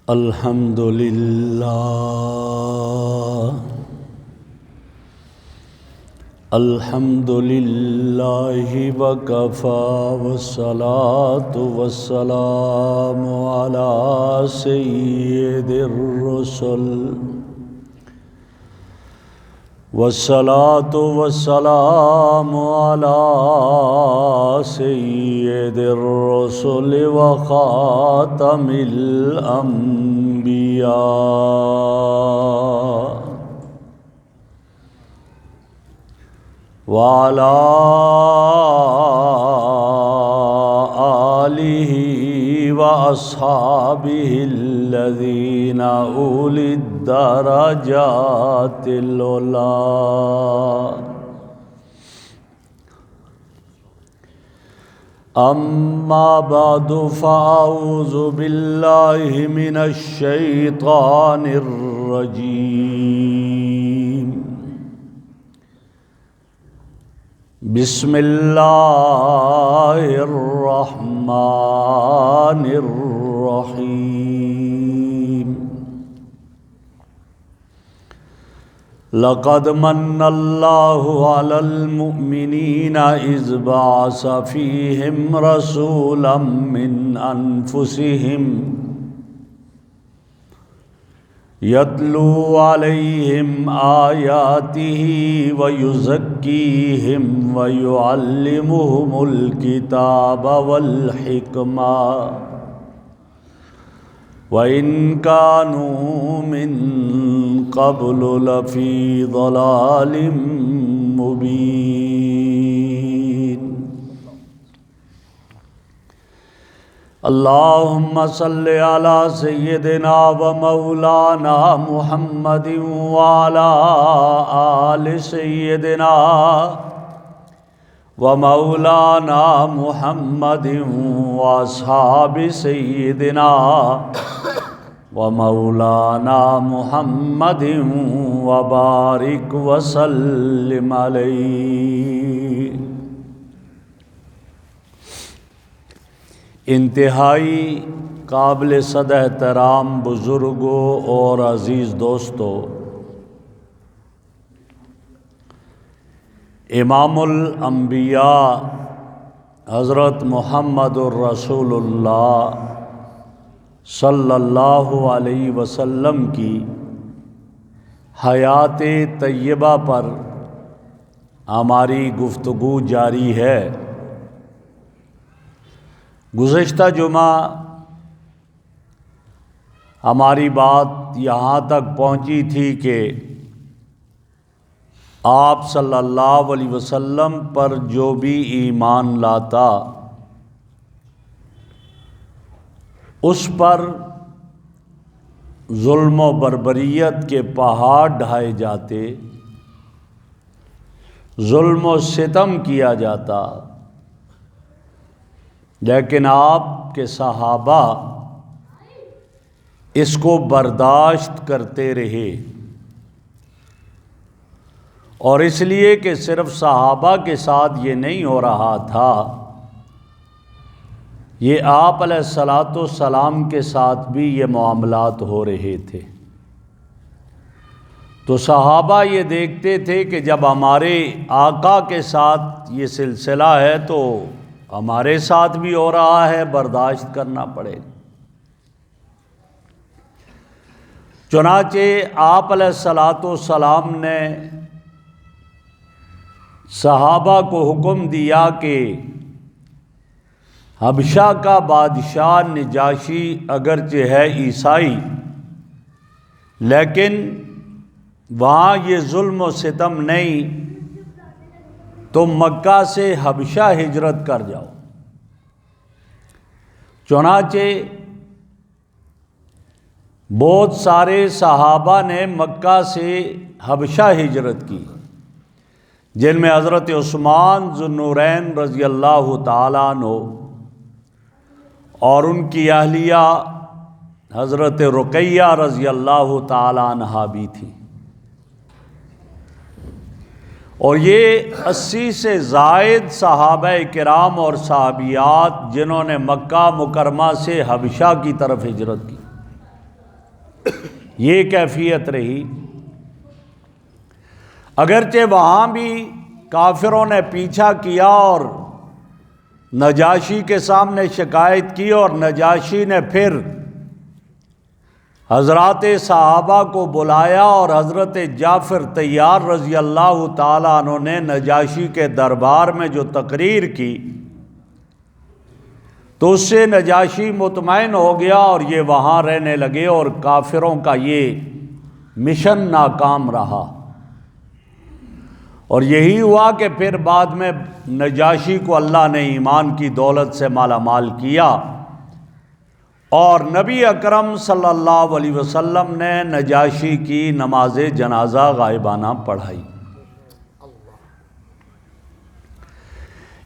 الحمد للہ الحمد للہ وکفی والصلاة والسلام علی سید الرسل والصلاة والسلام علی سید الرسل وخاتم الانبیاء وعلى آلہ وأصحابہ الذین اولی الدرجات العلی اما بعد فاعوذ باللہ من الشیطان الرجیم بسم اللہ الرحمن الرحیم لقد من اللہ علی المؤمنین اذ بعث فیہم رسولا من انفسہم یتلو علیہم آیاتہ ویزکیہم ویعلمہم الکتاب والحکمہ وَإِن كَانُوا مِن قَبْلُ لَفِي ضَلَالٍ مُبِينٍ اللہم صلی علی سیدنا و مولانا محمد وعلی آل سیدنا و مولانا محمد واصحاب سیدنا و مولانا محمد وبارک وسلم علیہ۔ انتہائی قابل صد احترام بزرگوں اور عزیز دوستو، امام الانبیاء حضرت محمد الرسول اللہ صلی اللہ علیہ وسلم کی حیات طیبہ پر ہماری گفتگو جاری ہے۔ گزشتہ جمعہ ہماری بات یہاں تک پہنچی تھی کہ آپ صلی اللہ علیہ وسلم پر جو بھی ایمان لاتا اس پر ظلم و بربریت کے پہاڑ ڈھائے جاتے، ظلم و ستم کیا جاتا، لیکن آپ کے صحابہ اس کو برداشت کرتے رہے، اور اس لیے کہ صرف صحابہ کے ساتھ یہ نہیں ہو رہا تھا، یہ آپ علیہ الصلاۃ والسلام کے ساتھ بھی یہ معاملات ہو رہے تھے۔ تو صحابہ یہ دیکھتے تھے کہ جب ہمارے آقا کے ساتھ یہ سلسلہ ہے تو ہمارے ساتھ بھی ہو رہا ہے، برداشت کرنا پڑے گا۔ چنانچہ آپ علیہ الصلاۃ والسلام نے صحابہ کو حکم دیا کہ حبشہ کا بادشاہ نجاشی اگرچہ ہے عیسائی، لیکن وہاں یہ ظلم و ستم نہیں، تم مکہ سے حبشہ ہجرت کر جاؤ۔ چنانچہ بہت سارے صحابہ نے مکہ سے حبشہ ہجرت کی، جن میں حضرت عثمان ذو النورین رضی اللہ تعالیٰ عنہ اور ان کی اہلیہ حضرت رقیہ رضی اللہ تعالیٰ عنہا بھی تھی، اور یہ 80 سے زائد صحابہ کرام اور صحابیات جنہوں نے مکہ مکرمہ سے حبشہ کی طرف ہجرت کی۔ یہ کیفیت رہی۔ اگرچہ وہاں بھی کافروں نے پیچھا کیا اور نجاشی کے سامنے شکایت کی، اور نجاشی نے پھر حضرات صحابہ کو بلایا، اور حضرت جعفر طیار رضی اللہ تعالیٰ عنہ نے نجاشی کے دربار میں جو تقریر کی تو اس سے نجاشی مطمئن ہو گیا، اور یہ وہاں رہنے لگے، اور کافروں کا یہ مشن ناکام رہا۔ اور یہی ہوا کہ پھر بعد میں نجاشی کو اللہ نے ایمان کی دولت سے مالا مال کیا، اور نبی اکرم صلی اللہ علیہ وسلم نے نجاشی کی نماز جنازہ غائبانہ پڑھائی۔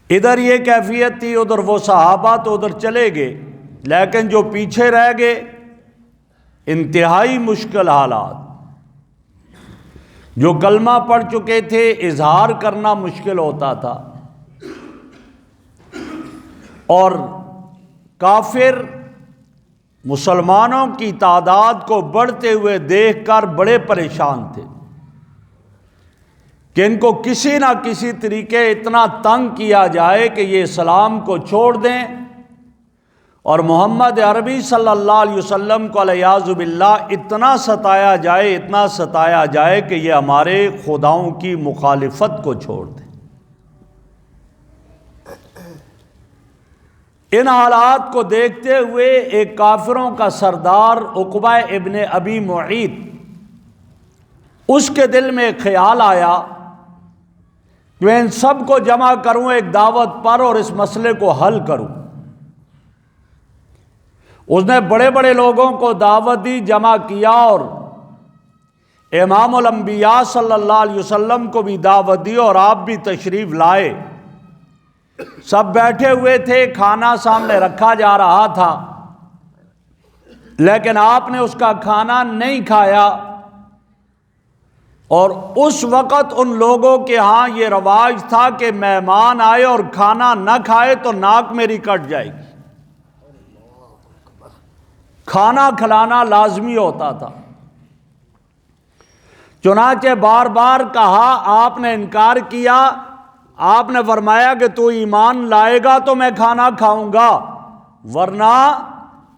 ادھر یہ کیفیت تھی، ادھر وہ صحابہ تو ادھر چلے گئے، لیکن جو پیچھے رہ گئے انتہائی مشکل حالات۔ جو کلمہ پڑھ چکے تھے اظہار کرنا مشکل ہوتا تھا، اور کافر مسلمانوں کی تعداد کو بڑھتے ہوئے دیکھ کر بڑے پریشان تھے کہ ان کو کسی نہ کسی طریقے اتنا تنگ کیا جائے کہ یہ اسلام کو چھوڑ دیں، اور محمد عربی صلی اللہ علیہ وسلم کو علیہ باللہ اتنا ستایا جائے کہ یہ ہمارے خداؤں کی مخالفت کو چھوڑ دیں۔ ان حالات کو دیکھتے ہوئے ایک کافروں کا سردار عقبہ ابن ابی معیط، اس کے دل میں ایک خیال آیا کہ میں ان سب کو جمع کروں ایک دعوت پر اور اس مسئلے کو حل کروں۔ اس نے بڑے بڑے لوگوں کو دعوت دی، جمع کیا، اور امام الانبیاء صلی اللہ علیہ وسلم کو بھی دعوت دی، اور آپ بھی تشریف لائے۔ سب بیٹھے ہوئے تھے، کھانا سامنے رکھا جا رہا تھا، لیکن آپ نے اس کا کھانا نہیں کھایا۔ اور اس وقت ان لوگوں کے ہاں یہ رواج تھا کہ مہمان آئے اور کھانا نہ کھائے تو ناک میری کٹ جائے گی، کھانا کھلانا لازمی ہوتا تھا۔ چنانچہ بار بار کہا، آپ نے انکار کیا۔ آپ نے فرمایا کہ تو ایمان لائے گا تو میں کھانا کھاؤں گا، ورنہ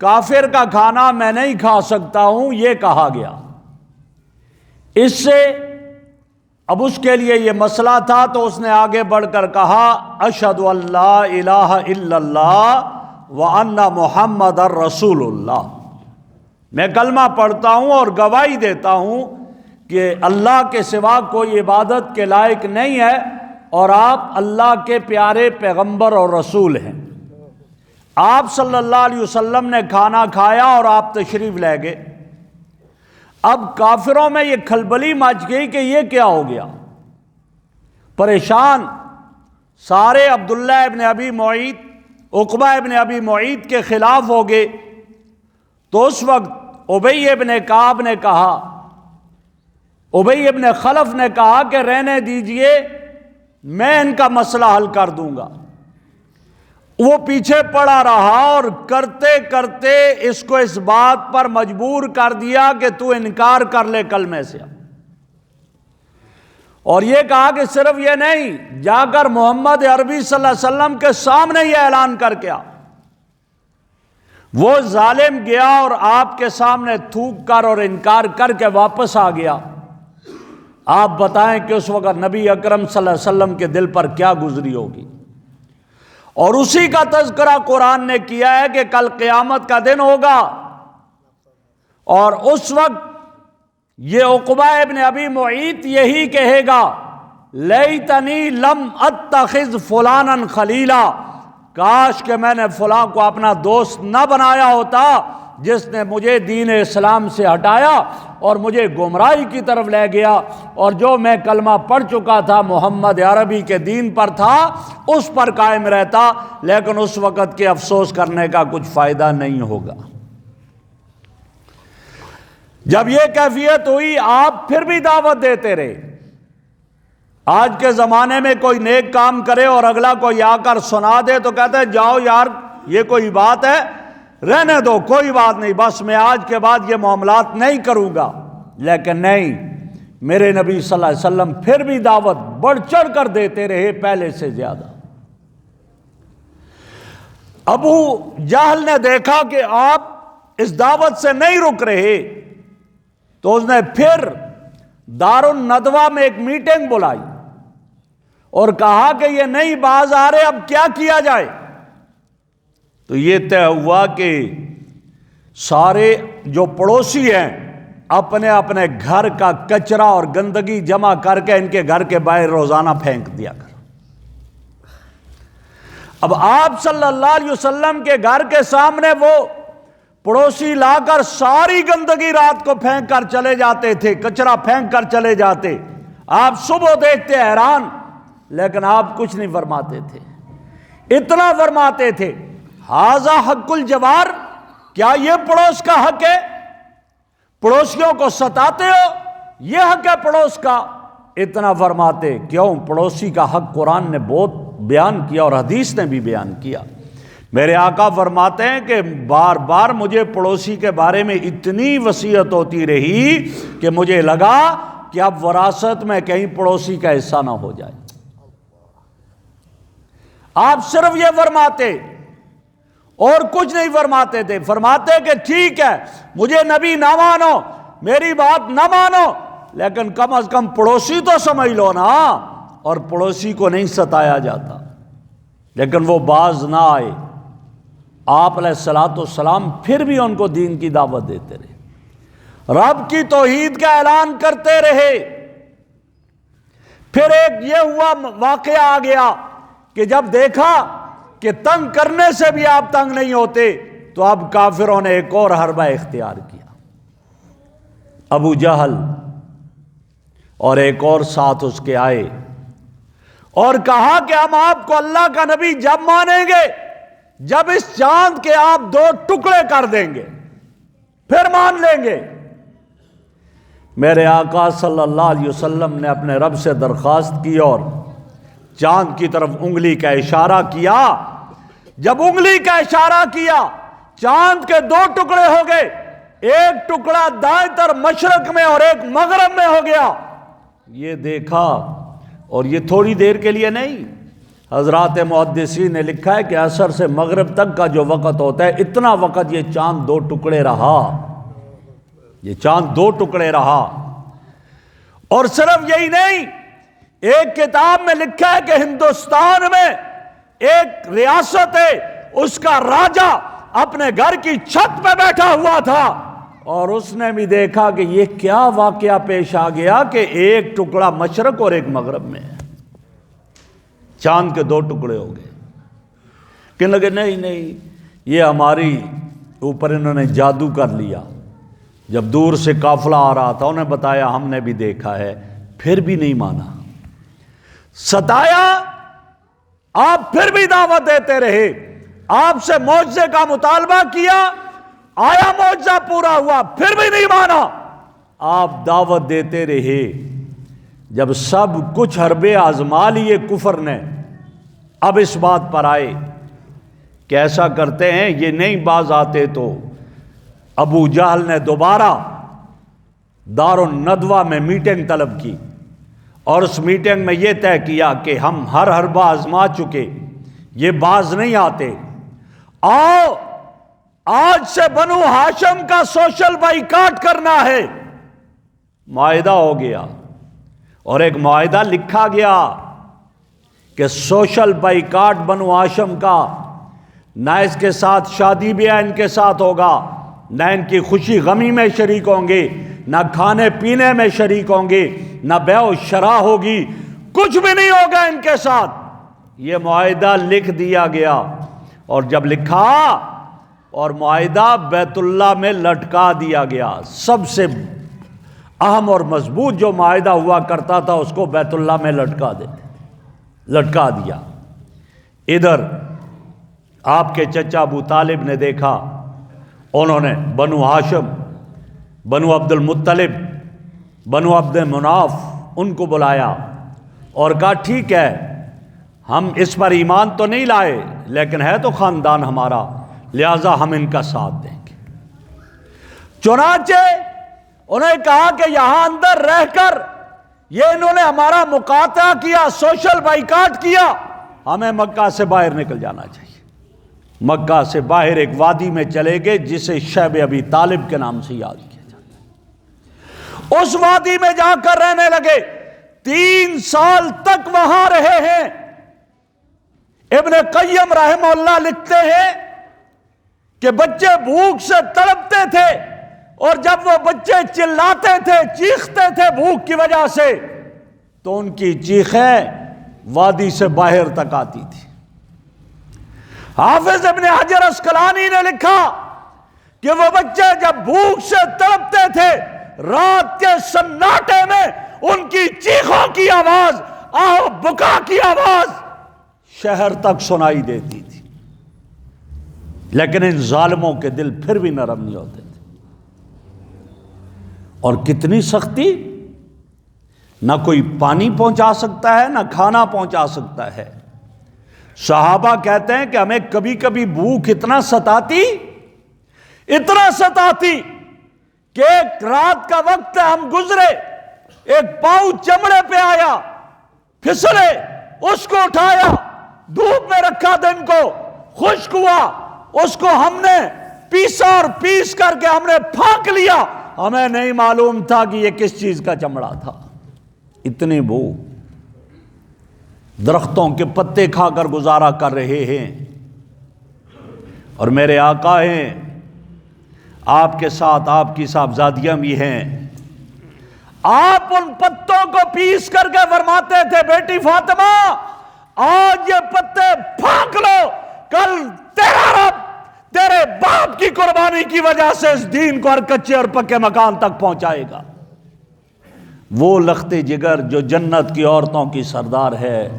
کافر کا کھانا میں نہیں کھا سکتا ہوں، یہ کہا گیا۔ اس سے اب اس کے لیے یہ مسئلہ تھا تو اس نے آگے بڑھ کر کہا، اشہد ان لا الہ الا اللہ وان محمد رسول اللہ، میں کلمہ پڑھتا ہوں اور گواہی دیتا ہوں کہ اللہ کے سوا کوئی عبادت کے لائق نہیں ہے، اور آپ اللہ کے پیارے پیغمبر اور رسول ہیں۔ آپ صلی اللہ علیہ وسلم نے کھانا کھایا اور آپ تشریف لے گئے۔ اب کافروں میں یہ کھلبلی مچ گئی کہ یہ کیا ہو گیا، پریشان سارے عبداللہ ابن ابی معیط، عقبہ ابن ابی معیط کے خلاف ہو گئے۔ تو اس وقت ابی ابن کعب نے کہا، ابی ابن خلف نے کہا کہ رہنے دیجئے، میں ان کا مسئلہ حل کر دوں گا۔ وہ پیچھے پڑا رہا اور کرتے کرتے اس کو اس بات پر مجبور کر دیا کہ تو انکار کر لے کلمے سے، اور یہ کہا کہ صرف یہ نہیں، جا کر محمد عربی صلی اللہ علیہ وسلم کے سامنے یہ اعلان کر کے آ۔ وہ ظالم گیا اور آپ کے سامنے تھوک کر اور انکار کر کے واپس آ گیا۔ آپ بتائیں کہ اس وقت نبی اکرم صلی اللہ علیہ وسلم کے دل پر کیا گزری ہوگی، اور اسی کا تذکرہ قرآن نے کیا ہے کہ کل قیامت کا دن ہوگا، اور اس وقت یہ عقبہ ابن ابی معیط یہی کہے گا، لیتنی لم اتخذ فلانا خلیلا، کاش کہ میں نے فلاں کو اپنا دوست نہ بنایا ہوتا جس نے مجھے دین اسلام سے ہٹایا اور مجھے گمراہی کی طرف لے گیا، اور جو میں کلمہ پڑھ چکا تھا محمد عربی کے دین پر تھا اس پر قائم رہتا، لیکن اس وقت کے افسوس کرنے کا کچھ فائدہ نہیں ہوگا۔ جب یہ کیفیت ہوئی آپ پھر بھی دعوت دیتے رہے۔ آج کے زمانے میں کوئی نیک کام کرے اور اگلا کوئی آ کر سنا دے تو کہتے ہیں جاؤ یار، یہ کوئی بات ہے، رہنے دو کوئی بات نہیں، بس میں آج کے بعد یہ معاملات نہیں کروں گا۔ لیکن نہیں، میرے نبی صلی اللہ علیہ وسلم پھر بھی دعوت بڑھ چڑھ کر دیتے رہے پہلے سے زیادہ۔ ابو جہل نے دیکھا کہ آپ اس دعوت سے نہیں رک رہے، تو اس نے پھر دار الندوہ میں ایک میٹنگ بلائی اور کہا کہ یہ نہیں باز آ رہے، اب کیا کیا جائے؟ تو یہ طے ہوا کہ سارے جو پڑوسی ہیں اپنے اپنے گھر کا کچرا اور گندگی جمع کر کے ان کے گھر کے باہر روزانہ پھینک دیا کر۔ اب آپ صلی اللہ علیہ وسلم کے گھر کے سامنے وہ پڑوسی لا کر ساری گندگی رات کو پھینک کر چلے جاتے تھے، کچرا پھینک کر چلے جاتے۔ آپ صبح دیکھتے حیران، لیکن آپ کچھ نہیں فرماتے تھے۔ اتنا فرماتے تھے، ھذا حق الجوار، کیا یہ پڑوس کا حق ہے؟ پڑوسیوں کو ستاتے ہو، یہ حق ہے پڑوس کا؟ اتنا فرماتے کیوں؟ پڑوسی کا حق قرآن نے بہت بیان کیا اور حدیث نے بھی بیان کیا۔ میرے آقا فرماتے ہیں کہ بار بار مجھے پڑوسی کے بارے میں اتنی وصیت ہوتی رہی کہ مجھے لگا کہ اب وراثت میں کہیں پڑوسی کا حصہ نہ ہو جائے۔ آپ صرف یہ فرماتے اور کچھ نہیں فرماتے تھے۔ فرماتے کہ ٹھیک ہے، مجھے نبی نہ مانو، میری بات نہ مانو، لیکن کم از کم پڑوسی تو سمجھ لو نا۔ اور پڑوسی کو نہیں ستایا جاتا، لیکن وہ باز نہ آئے۔ آپ علیہ الصلوۃ والسلام پھر بھی ان کو دین کی دعوت دیتے رہے، رب کی توحید کا اعلان کرتے رہے۔ پھر ایک یہ ہوا واقعہ آ گیا کہ جب دیکھا کہ تنگ کرنے سے بھی آپ تنگ نہیں ہوتے، تو اب کافروں نے ایک اور حربہ اختیار کیا۔ ابو جہل اور ایک اور ساتھ اس کے آئے اور کہا کہ ہم آپ کو اللہ کا نبی جب مانیں گے جب اس چاند کے آپ 2 ٹکڑے کر دیں گے، پھر مان لیں گے۔ میرے آقا صلی اللہ علیہ وسلم نے اپنے رب سے درخواست کی اور چاند کی طرف انگلی کا اشارہ کیا۔ جب انگلی کا اشارہ کیا، چاند کے 2 ٹکڑے ہو گئے، ایک ٹکڑا دائیں طرف مشرق میں اور ایک مغرب میں ہو گیا۔ یہ دیکھا، اور یہ تھوڑی دیر کے لیے نہیں، حضرات محدثین نے لکھا ہے کہ عصر سے مغرب تک کا جو وقت ہوتا ہے، اتنا وقت یہ چاند 2 ٹکڑے رہا، یہ چاند 2 ٹکڑے رہا۔ اور صرف یہی نہیں، ایک کتاب میں لکھا ہے کہ ہندوستان میں ایک ریاست ہے، اس کا راجا اپنے گھر کی چھت پہ بیٹھا ہوا تھا، اور اس نے بھی دیکھا کہ یہ کیا واقعہ پیش آ گیا کہ ایک ٹکڑا مشرق اور ایک مغرب میں ہے، چاند کے 2 ٹکڑے ہو گئے۔ کہنے لگے نہیں، یہ ہماری اوپر انہوں نے جادو کر لیا۔ جب دور سے قافلہ آ رہا تھا، انہیں بتایا ہم نے بھی دیکھا ہے، پھر بھی نہیں مانا، ستایا۔ آپ پھر بھی دعوت دیتے رہے، آپ سے معجزے کا مطالبہ کیا، آیا معجزہ پورا ہوا، پھر بھی نہیں مانا۔ آپ دعوت دیتے رہے، جب سب کچھ حربے آزما لیے کفر نے، اب اس بات پر آئے کہ ایسا کرتے ہیں، یہ نہیں باز آتے تو ابو جہل نے دوبارہ دار الندوہ میں میٹنگ طلب کی، اور اس میٹنگ میں یہ طے کیا کہ ہم ہر حربہ آزما چکے، یہ باز نہیں آتے، آؤ آج سے بنو ہاشم کا سوشل بائیکاٹ کرنا ہے۔ معاہدہ ہو گیا، اور ایک معاہدہ لکھا گیا کہ سوشل بائیکاٹ بنو ہاشم کا، نہ اس کے ساتھ شادی بیاہ ان کے ساتھ ہوگا، نہ ان کی خوشی غمی میں شریک ہوں گے، نہ کھانے پینے میں شریک ہوں گے، نہ بیع و شرا ہوگی، کچھ بھی نہیں ہوگا ان کے ساتھ۔ یہ معاہدہ لکھ دیا گیا، اور جب لکھا اور معاہدہ بیت اللہ میں لٹکا دیا گیا۔ سب سے اہم اور مضبوط جو معاہدہ ہوا کرتا تھا اس کو بیت اللہ میں لٹکا دیا۔ ادھر آپ کے چچا ابو طالب نے دیکھا، انہوں نے بنو ہاشم، بنو عبد المطلب، بنو عبد مناف ان کو بلایا اور کہا ٹھیک ہے، ہم اس پر ایمان تو نہیں لائے، لیکن ہے تو خاندان ہمارا، لہذا ہم ان کا ساتھ دیں گے۔ چنانچہ انہیں کہا کہ یہاں اندر رہ کر یہ انہوں نے ہمارا مقاطعہ کیا، سوشل بائیکاٹ کیا، ہمیں مکہ سے باہر نکل جانا چاہیے۔ مکہ سے باہر ایک وادی میں چلے گئے جسے شیب ابی طالب کے نام سے یاد کیا جاتا ہے۔ اس وادی میں جا کر رہنے لگے، 3 سال تک وہاں رہے ہیں۔ ابن قیم رحمہ اللہ لکھتے ہیں کہ بچے بھوک سے تڑپتے تھے، اور جب وہ بچے چلاتے تھے، چیختے تھے بھوک کی وجہ سے، تو ان کی چیخیں وادی سے باہر تک آتی تھی۔ حافظ ابن حجر اسقلانی نے لکھا کہ وہ بچے جب بھوک سے تڑپتے تھے، رات کے سناٹے میں ان کی چیخوں کی آواز، آہ بکا کی آواز شہر تک سنائی دیتی تھی، لیکن ان ظالموں کے دل پھر بھی نرم نہیں ہوتے تھے۔ اور کتنی سختی، نہ کوئی پانی پہنچا سکتا ہے، نہ کھانا پہنچا سکتا ہے۔ صحابہ کہتے ہیں کہ ہمیں کبھی کبھی بھوک اتنا ستاتی کہ ایک رات کا وقت ہم گزرے، ایک پاؤں چمڑے پہ آیا، پھسلے، اس کو اٹھایا، دھوپ میں رکھا، دن کو خشک ہوا، اس کو ہم نے پیسا اور پیس کر کے ہم نے پھانک لیا، ہمیں نہیں معلوم تھا کہ یہ کس چیز کا چمڑا تھا۔ اتنی بھوک، درختوں کے پتے کھا کر گزارا کر رہے ہیں۔ اور میرے آقا ہیں، آپ کے ساتھ آپ کی صاحبزادیاں بھی ہیں، آپ ان پتوں کو پیس کر کے فرماتے تھے، بیٹی فاطمہ آج یہ پتے پھانک لو، کل تیرا رب تیرے باپ کی قربانی کی وجہ سے اس دین کو ہر کچے اور پکے مکان تک پہنچائے گا۔ وہ لخت جگر جو جنت کی عورتوں کی سردار ہے،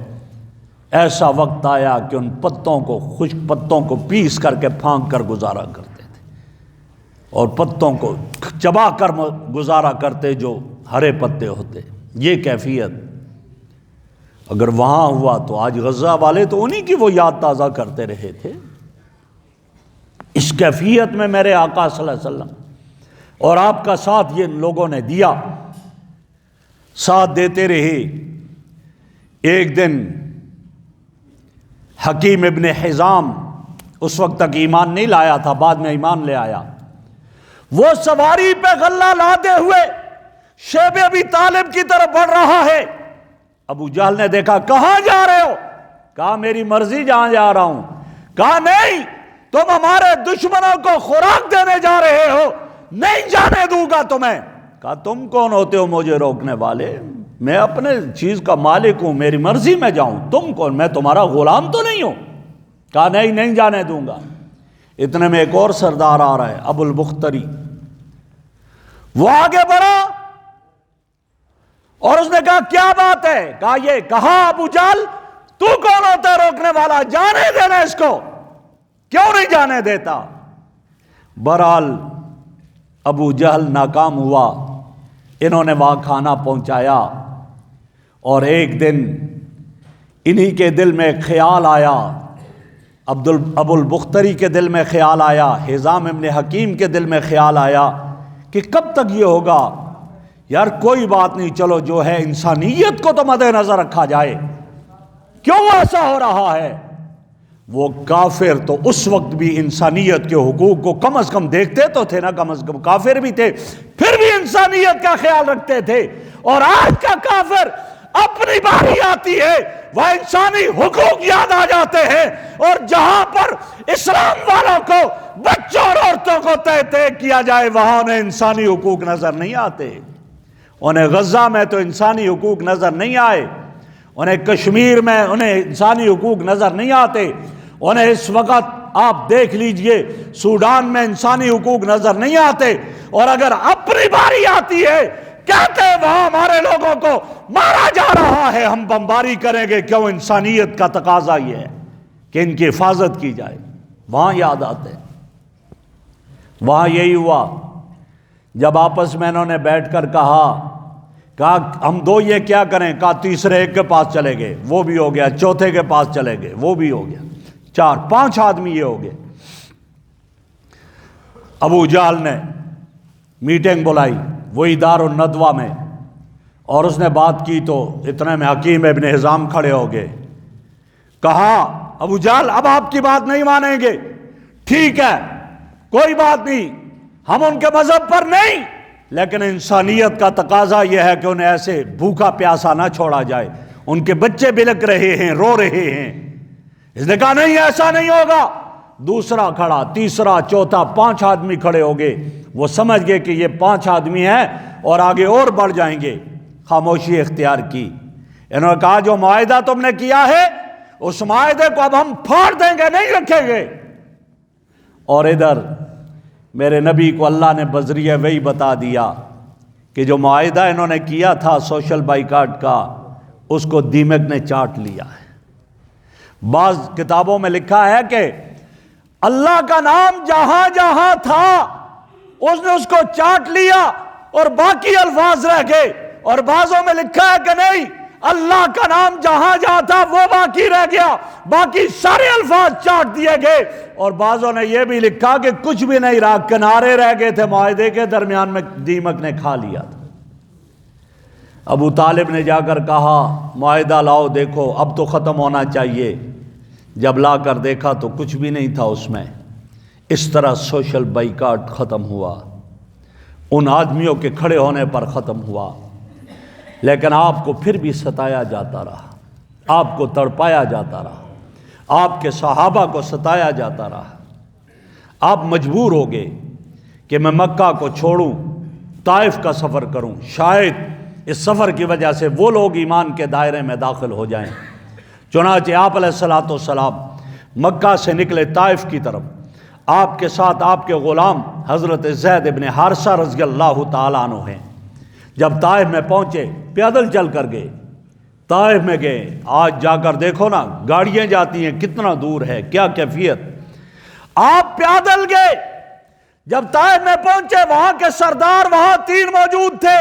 ایسا وقت آیا کہ ان پتوں کو، خشک پتوں کو پیس کر کے پھانک کر گزارا کرتے تھے، اور پتوں کو چبا کر گزارا کرتے جو ہرے پتے ہوتے۔ یہ کیفیت اگر وہاں ہوا تو آج غزہ والے تو انہی کی وہ یاد تازہ کرتے رہے تھے۔ اس کیفیت میں میرے آقا صلی اللہ علیہ وسلم اور آپ کا ساتھ یہ لوگوں نے دیا، ساتھ دیتے رہے۔ ایک دن حکیم ابن حزام، اس وقت تک ایمان نہیں لایا تھا، بعد میں ایمان لے آیا، وہ سواری پہ غلہ لادے ہوئے شیب ابی طالب کی طرف بڑھ رہا ہے۔ ابو جہل نے دیکھا، کہاں جا رہے ہو؟ کہا میری مرضی جہاں جا رہا ہوں۔ کہا نہیں، تم ہمارے دشمنوں کو خوراک دینے جا رہے ہو، نہیں جانے دوں گا تمہیں۔ کہا تم کون ہوتے ہو مجھے روکنے والے؟ میں اپنے چیز کا مالک ہوں، میری مرضی میں جاؤں، تم کون؟ میں تمہارا غلام تو نہیں ہوں۔ کہا نہیں جانے دوں گا۔ اتنے میں ایک اور سردار آ رہا ہے، ابو البختری، وہ آگے بڑھا اور اس نے کہا کیا بات ہے؟ کہا یہ۔ کہا ابو جہل تو کون ہوتا ہے روکنے والا؟ جانے دینا اس کو، کیوں نہیں جانے دیتا؟ بہرحال ابو جہل ناکام ہوا، انہوں نے وہاں کھانا پہنچایا، اور ایک دن انہی کے دل میں خیال آیا، ابو البختری کے دل میں خیال آیا، حزام ابن حکیم کے دل میں خیال آیا کہ کب تک یہ ہوگا؟ یار کوئی بات نہیں، چلو جو ہے انسانیت کو تو مد نظر رکھا جائے، کیوں ایسا ہو رہا ہے؟ وہ کافر تو اس وقت بھی انسانیت کے حقوق کو کم از کم دیکھتے تو تھے نا، کم از کم کافر بھی تھے، پھر بھی انسانیت کا خیال رکھتے تھے۔ اور آج کا کافر اپنی باری آتی ہے وہ انسانی حقوق یاد آ جاتے ہیں، اور جہاں پر اسلام والوں کو، بچوں اور عورتوں کو تہتے کیا جائے، وہاں انہیں انسانی حقوق نظر نہیں آتے۔ انہیں غزہ میں تو انسانی حقوق نظر نہیں آئے، انہیں کشمیر میں انہیں انسانی حقوق نظر نہیں آتے، انہیں اس وقت آپ دیکھ لیجئے سوڈان میں انسانی حقوق نظر نہیں آتے، اور اگر اپنی باری آتی ہے کہتے ہیں وہاں ہمارے لوگوں کو مارا جا رہا ہے، ہم بمباری کریں گے، کیوں؟ انسانیت کا تقاضا یہ ہے کہ ان کی حفاظت کی جائے۔ وہاں یاد آتے، وہاں یہی ہوا جب آپس میں انہوں نے بیٹھ کر کہا ہم دو یہ کیا کریں؟ کہا تیسرے ایک کے پاس چلے گئے، وہ بھی ہو گیا، چوتھے کے پاس چلے گئے، وہ بھی ہو گیا، 4 5 آدمی یہ ہو گئے۔ ابو جہل نے میٹنگ بلائی وہی دار الندوہ میں، اور اس نے بات کی تو اتنے میں حکیم ابن حزام کھڑے ہو گئے. کہا ابو جہل اب آپ کی بات نہیں مانیں گے، ٹھیک ہے کوئی بات نہیں، ہم ان کے مذہب پر نہیں، لیکن انسانیت کا تقاضا یہ ہے کہ انہیں ایسے بھوکا پیاسا نہ چھوڑا جائے، ان کے بچے بلک رہے ہیں، رو رہے ہیں. اس نے کہا نہیں ایسا نہیں ہوگا. دوسرا کھڑا، تیسرا، چوتھا، 5 آدمی کھڑے ہو گئے. وہ سمجھ گئے کہ یہ 5 آدمی ہیں اور آگے اور بڑھ جائیں گے. خاموشی اختیار کی. انہوں نے کہا جو معاہدہ تم نے کیا ہے اس معاہدے کو اب ہم پھاڑ دیں گے، نہیں رکھیں گے. اور ادھر میرے نبی کو اللہ نے بذریعہ وحی بتا دیا کہ جو معاہدہ انہوں نے کیا تھا سوشل بائیکاٹ کا، اس کو دیمک نے چاٹ لیا ہے. بعض کتابوں میں لکھا ہے کہ اللہ کا نام جہاں جہاں تھا اس نے اس کو چاٹ لیا اور باقی الفاظ رہ گئے. اور بعضوں میں لکھا ہے کہ نہیں، اللہ کا نام جہاں جہاں تھا وہ باقی رہ گیا، باقی سارے الفاظ چاٹ دیے گئے. اور بعضوں نے یہ بھی لکھا کہ کچھ بھی نہیں رہا، کنارے رہ گئے تھے معاہدے کے، درمیان میں دیمک نے کھا لیا تھا. ابو طالب نے جا کر کہا معاہدہ لاؤ دیکھو اب تو ختم ہونا چاہیے. جب لا کر دیکھا تو کچھ بھی نہیں تھا اس میں. اس طرح سوشل بائیکاٹ ختم ہوا، ان آدمیوں کے کھڑے ہونے پر ختم ہوا. لیکن آپ کو پھر بھی ستایا جاتا رہا، آپ کو تڑپایا جاتا رہا، آپ کے صحابہ کو ستایا جاتا رہا. آپ مجبور ہو گئے کہ میں مکہ کو چھوڑوں، طائف کا سفر کروں، شاید اس سفر کی وجہ سے وہ لوگ ایمان کے دائرے میں داخل ہو جائیں. چنانچہ آپ علیہ الصلوۃ والسلام مکہ سے نکلے طائف کی طرف. آپ کے ساتھ آپ کے غلام حضرت زید ابن حارثہ رضی اللہ تعالیٰ عنہ ہیں. جب طائف میں پہنچے پیدل چل کر گئے، طائف میں گئے. آج جا کر دیکھو نا گاڑیاں جاتی ہیں، کتنا دور ہے، کیا کیفیت. آپ پیدل گئے. جب طائف میں پہنچے وہاں کے سردار وہاں 3 موجود تھے.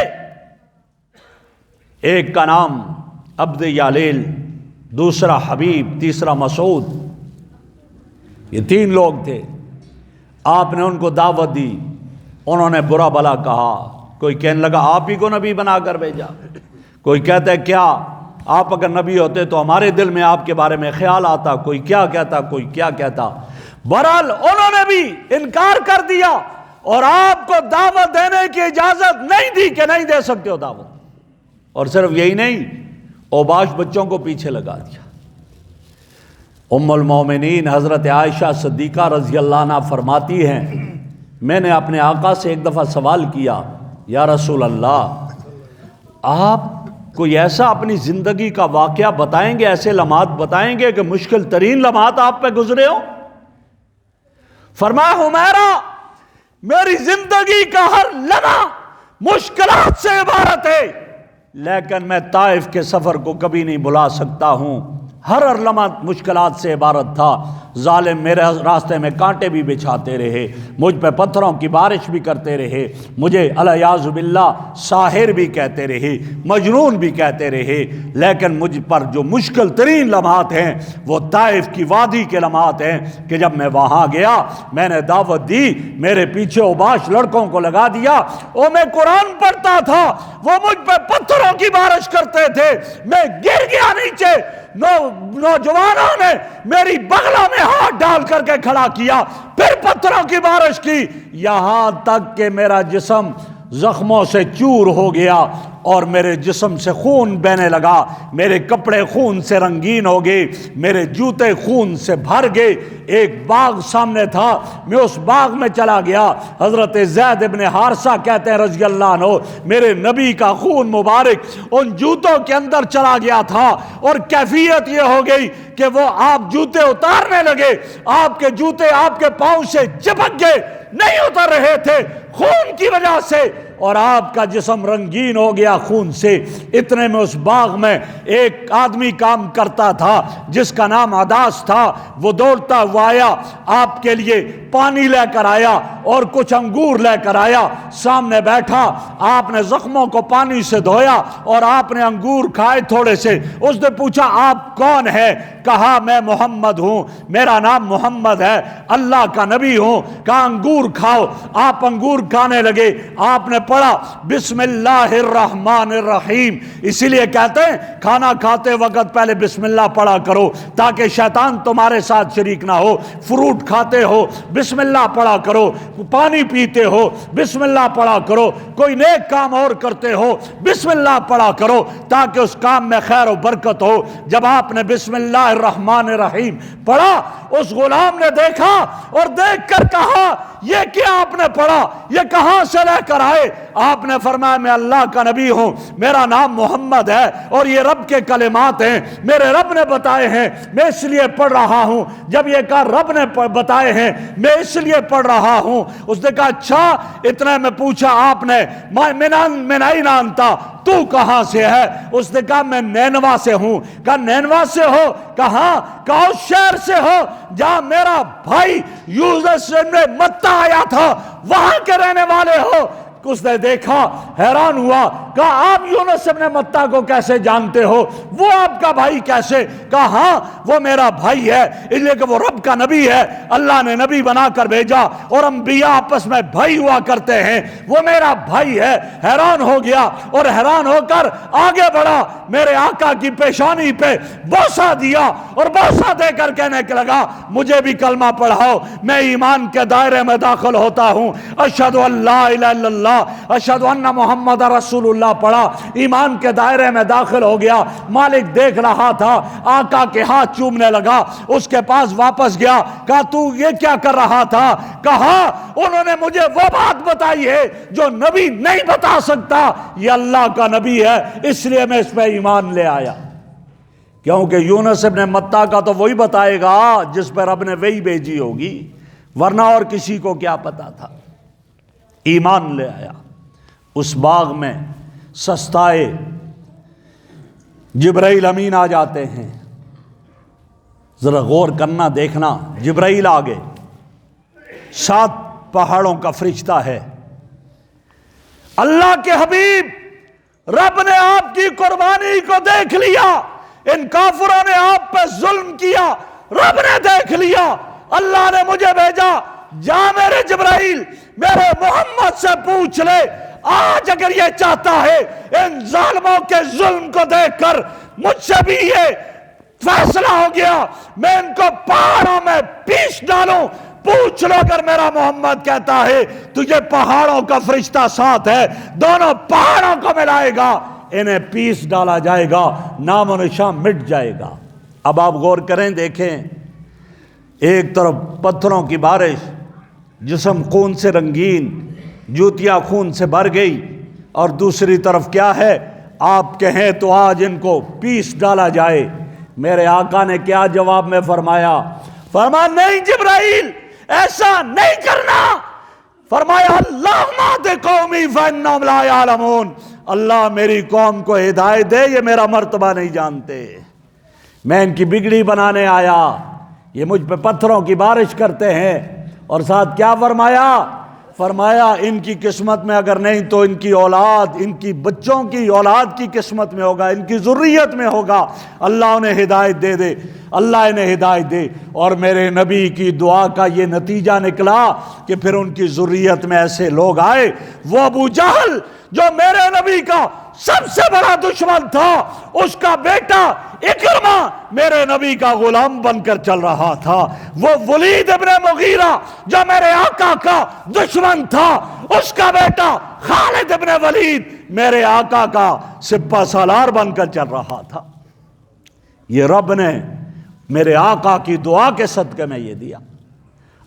ایک کا نام عبد یالیل، دوسرا حبیب، تیسرا مسعود. یہ 3 لوگ تھے. آپ نے ان کو دعوت دی، انہوں نے برا بلا کہا. کوئی کہنے لگا آپ ہی کو نبی بنا کر بھیجا، کوئی کہتا ہے کیا آپ اگر نبی ہوتے تو ہمارے دل میں آپ کے بارے میں خیال آتا، کوئی کیا کہتا، کوئی کیا کہتا. بہرحال انہوں نے بھی انکار کر دیا اور آپ کو دعوت دینے کی اجازت نہیں دی کہ نہیں دے سکتے ہو دعوت. اور صرف یہی نہیں، اوباش بچوں کو پیچھے لگا دیا. ام المومنین حضرت عائشہ صدیقہ رضی اللہ عنہ فرماتی ہیں میں نے اپنے آقا سے ایک دفعہ سوال کیا، یا رسول اللہ آپ کوئی ایسا اپنی زندگی کا واقعہ بتائیں گے، ایسے لمحات بتائیں گے کہ مشکل ترین لمحات آپ پہ گزرے ہو؟ فرمایا حمیرہ میری زندگی کا ہر لمحہ مشکلات سے عبارت ہے، لیکن میں طائف کے سفر کو کبھی نہیں بھلا سکتا ہوں. ہر لمحہ مشکلات سے عبارت تھا. ظالم میرے راستے میں کانٹے بھی بچھاتے رہے، مجھ پہ پتھروں کی بارش بھی کرتے رہے، مجھے الیاذ باللہ ساحر بھی کہتے رہے، مجنون بھی کہتے رہے. لیکن مجھ پر جو مشکل ترین لمحات ہیں وہ طائف کی وادی کے لمحات ہیں کہ جب میں وہاں گیا، میں نے دعوت دی، میرے پیچھے اوباش لڑکوں کو لگا دیا، اور میں قرآن پڑھتا تھا، وہ مجھ پہ پتھروں کی بارش کرتے تھے، میں گر گیا نیچے. نوجوانوں نے میری بغلہ میں ہاتھ ڈال کر کے کھڑا کیا، پھر پتھروں کی بارش کی، یہاں تک کہ میرا جسم زخموں سے چور ہو گیا اور میرے جسم سے خون بہنے لگا، میرے کپڑے خون سے رنگین ہو گئے، میرے جوتے خون سے بھر گئے. ایک باغ سامنے تھا، میں اس باغ میں چلا گیا. حضرت زید ابن حارثہ کہتے ہیں رضی اللہ عنہ میرے نبی کا خون مبارک ان جوتوں کے اندر چلا گیا تھا، اور کیفیت یہ ہو گئی کہ وہ آپ جوتے اتارنے لگے، آپ کے جوتے آپ کے پاؤں سے چپک گئے، نہیں اتر رہے تھے خون کی وجہ سے، اور آپ کا جسم رنگین ہو گیا خون سے. اتنے میں اس باغ میں ایک آدمی کام کرتا تھا جس کا نام عداس تھا. وہ دوڑتا ہوا آیا، آپ کے لیے پانی لے کر آیا اور کچھ انگور لے کر آیا، سامنے بیٹھا. آپ نے زخموں کو پانی سے دھویا اور آپ نے انگور کھائے تھوڑے سے. اس نے پوچھا آپ کون ہے؟ کہا میں محمد ہوں، میرا نام محمد ہے، اللہ کا نبی ہوں. کہا انگور انگور کھاؤ، آپ انگور کھانے لگے، آپ نے پڑھا بسم اللہ الرحمن الرحیم، اسی لیے کہتے ہیں کھانا کھاتے وقت پہلے بسم اللہ پڑھا کرو تاکہ شیطان تمہارے ساتھ شریک نہ ہو، فروٹ کھاتے ہو بسم اللہ پڑھا کرو، پانی پیتے ہو بسم اللہ پڑھا کرو، کوئی نیک کام اور کرتے ہو بسم اللہ پڑھا کرو تاکہ اس کام میں خیر و برکت ہو۔ جب آپ نے بسم اللہ الرحمن الرحیم پڑھا، اس غلام نے دیکھا اور دیکھ کر کہا یہ کیا آپ نے پڑھا، یہ کہاں سے لے کر آئے؟ آپ نے فرمایا میں اللہ کا نبی ہوں، میرا نام محمد ہے اور یہ رب کے کلمات ہیں، میرے رب نے بتائے ہیں، میں اس لیے پڑھ رہا ہوں۔ جب یہ کہا رب نے بتائے ہیں میں اس لیے پڑھ رہا ہوں، اس نے کہا اچھا، اتنے میں پوچھا آپ نے من این انت، تو کہاں سے ہے؟ اس نے کہا میں نینوا سے ہوں۔ کہا نینوا سے ہو؟ کہاں؟ کہا اس شہر سے ہو جہاں میرا بھائی یونس بن متیٰ آیا تھا، وہاں کے رہنے والے ہو؟ اس نے دیکھا، حیران ہوا، کہا آپ یونس بن متیٰ کو کیسے جانتے ہو؟ وہ آپ کا بھائی کیسے؟ کہا ہاں وہ میرا بھائی ہے، اس لیے کہ وہ رب کا نبی ہے، اللہ نے نبی بنا کر بھیجا اور انبیاء آپس میں بھائی ہوا کرتے ہیں، وہ میرا بھائی ہے۔ حیران ہو گیا اور حیران ہو کر آگے بڑھا، میرے آقا کی پیشانی پہ بوسہ دیا اور بوسہ دے کر کہنے لگا مجھے بھی کلمہ پڑھاؤ، میں ایمان کے دائرے میں داخل ہوتا ہوں، اشہد ان لا الہ الا اللہ اشہد ان محمد رسول اللہ پڑھا، ایمان کے دائرے میں داخل ہو گیا۔ مالک دیکھ رہا تھا، آقا کے ہاتھ چومنے لگا، اس کے پاس واپس گیا، کہا تو یہ کیا کر رہا تھا؟ کہا انہوں نے مجھے وہ بات بتائی ہے جو نبی نہیں بتا سکتا، یہ اللہ کا نبی ہے اس لیے میں اس پہ ایمان لے آیا۔ کیونکہ یونس ابن متیٰ کا تو وہی بتائے گا جس پہ رب نے وہی بھیجی ہوگی، ورنہ اور کسی کو کیا پتا تھا۔ ایمان لے آیا۔ اس باغ میں سستائے جبرائیل امین آ جاتے ہیں، ذرا غور کرنا دیکھنا، جبرائیل آگے 7 پہاڑوں کا فرشتہ ہے۔ اللہ کے حبیب رب نے آپ کی قربانی کو دیکھ لیا، ان کافروں نے آپ پہ ظلم کیا، رب نے دیکھ لیا، اللہ نے مجھے بھیجا، جا میرے جبرائیل میرے محمد سے پوچھ لے، آج اگر یہ چاہتا ہے ان ظالموں کے ظلم کو دیکھ کر مجھ سے بھی یہ فیصلہ ہو گیا، میں ان کو پہاڑوں میں پیس ڈالوں، پوچھ لو اگر میرا محمد کہتا ہے تجھے پہاڑوں کا فرشتہ ساتھ ہے، دونوں پہاڑوں کو ملائے گا، انہیں پیس ڈالا جائے گا، نام و نشان مٹ جائے گا۔ اب آپ غور کریں، دیکھیں، ایک طرف پتھروں کی بارش، جسم خون سے رنگین، جوتیاں خون سے بھر گئی، اور دوسری طرف کیا ہے؟ آپ کہیں تو آج ان کو پیس ڈالا جائے۔ میرے آقا نے کیا جواب میں فرمایا؟ فرمایا نہیں جبرائیل ایسا نہیں کرنا، فرمایا اللہم اہد قومی فانہم لا یعلمون، اللہ میری قوم کو ہدایت دے، یہ میرا مرتبہ نہیں جانتے، میں ان کی بگڑی بنانے آیا، یہ مجھ پہ پتھروں کی بارش کرتے ہیں۔ اور ساتھ کیا فرمایا؟ فرمایا ان کی قسمت میں اگر نہیں تو ان کی اولاد، ان کی بچوں کی اولاد کی قسمت میں ہوگا، ان کی ذریت میں ہوگا، اللہ انہیں ہدایت دے دے، اللہ انہیں ہدایت دے۔ اور میرے نبی کی دعا کا یہ نتیجہ نکلا کہ پھر ان کی ذریت میں ایسے لوگ آئے، وہ ابو جہل جو میرے نبی کا سب سے بڑا دشمن تھا، اس کا بیٹا اکرمہ میرے نبی کا غلام بن کر چل رہا تھا، وہ ولید ابن مغیرہ جو میرے آقا کا دشمن تھا، اس کا بیٹا خالد ابن ولید میرے آقا کا سپہ سالار بن کر چل رہا تھا۔ یہ رب نے میرے آقا کی دعا کے صدقے میں یہ دیا،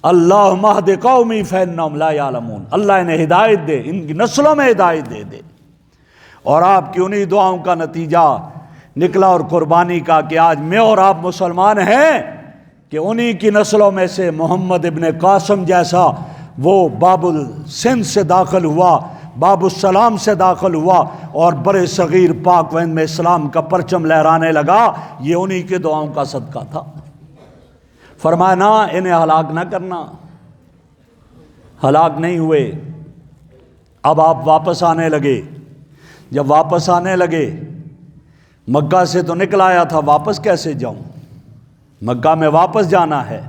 اللہم اہد قومی فانہم لا یعلمون، اللہ انہیں ہدایت دے، ان کی نسلوں میں ہدایت دے دے۔ اور آپ کی انہی دعاؤں کا نتیجہ نکلا اور قربانی کا کہ آج میں اور آپ مسلمان ہیں کہ انہی کی نسلوں میں سے محمد ابن قاسم جیسا وہ باب السندھ سے داخل ہوا، باب السلام سے داخل ہوا اور برے صغیر پاک و ہند میں اسلام کا پرچم لہرانے لگا، یہ انہی کے دعاؤں کا صدقہ تھا۔ فرمایا نہ انہیں ہلاک نہ کرنا، ہلاک نہیں ہوئے۔ اب آپ واپس آنے لگے، جب واپس آنے لگے، مکہ سے تو نکل آیا تھا، واپس کیسے جاؤں؟ مکہ میں واپس جانا ہے،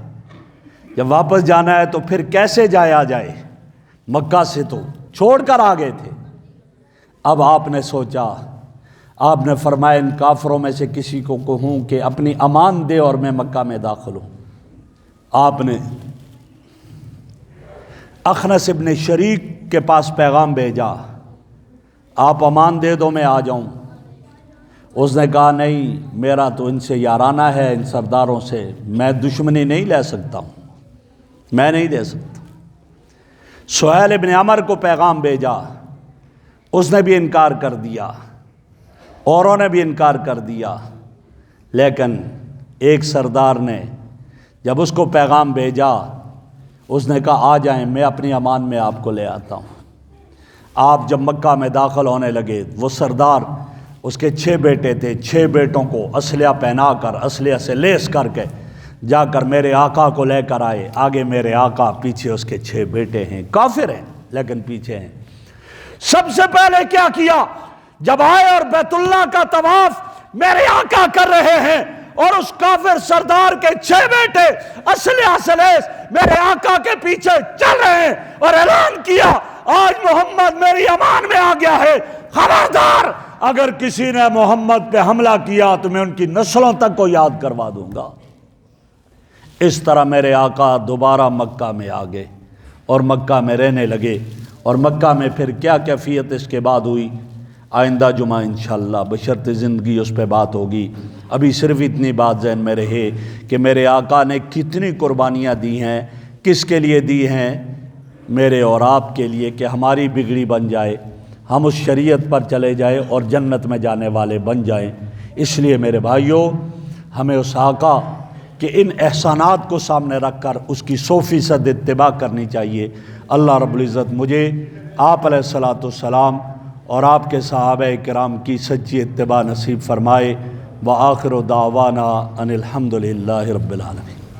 جب واپس جانا ہے تو پھر کیسے جایا جائے؟ مکہ سے تو چھوڑ کر آ گئے تھے۔ اب آپ نے سوچا، آپ نے فرمایا ان کافروں میں سے کسی کو کہوں کہ اپنی امان دے اور میں مکہ میں داخل ہوں۔ آپ نے اخنس ابن شریک کے پاس پیغام بھیجا، آپ امان دے دو میں آ جاؤں۔ اس نے کہا نہیں، میرا تو ان سے یارانہ ہے، ان سرداروں سے میں دشمنی نہیں لے سکتا ہوں، میں نہیں دے سکتا۔ سہیل ابن عمر کو پیغام بھیجا، اس نے بھی انکار کر دیا، اوروں نے بھی انکار کر دیا۔ لیکن ایک سردار نے جب اس کو پیغام بھیجا، اس نے کہا آ جائیں، میں اپنی امان میں آپ کو لے آتا ہوں۔ آپ جب مکہ میں داخل ہونے لگے، وہ سردار، اس کے 6 بیٹے تھے، 6 بیٹوں کو اسلحہ پہنا کر، اسلحہ سے لیس کر کے جا کر میرے آقا کو لے کر آئے۔ آگے میرے آقا، پیچھے اس کے 6 بیٹے ہیں، کافر ہیں لیکن پیچھے ہیں۔ سب سے پہلے کیا کیا؟ جب آئے اور بیت اللہ کا طواف میرے آقا کر رہے ہیں اور اس کافر سردار کے 6 بیٹے اسلحہ سے لیس میرے آقا کے پیچھے چل رہے ہیں، اور اعلان کیا آج محمد میری امان میں آ گیا ہے، خبردار اگر کسی نے محمد پہ حملہ کیا تو میں ان کی نسلوں تک کو یاد کروا دوں گا۔ اس طرح میرے آقا دوبارہ مکہ میں آ گئے اور مکہ میں رہنے لگے۔ اور مکہ میں پھر کیا کیفیت اس کے بعد ہوئی، آئندہ جمعہ انشاءاللہ بشرط زندگی اس پہ بات ہوگی۔ ابھی صرف اتنی بات ذہن میں رہے کہ میرے آقا نے کتنی قربانیاں دی ہیں، کس کے لیے دی ہیں؟ میرے اور آپ کے لیے، کہ ہماری بگڑی بن جائے، ہم اس شریعت پر چلے جائیں اور جنت میں جانے والے بن جائیں۔ اس لیے میرے بھائیوں، ہمیں اس آقا کہ ان احسانات کو سامنے رکھ کر اس کی 100% اتباع کرنی چاہیے۔ اللہ رب العزت مجھے آپ علیہ الصلاۃ والسلام اور آپ کے صحابہ کرام کی سچی اتباع نصیب فرمائے۔ وآخر دعوانا ان الحمد للہ رب العالمین۔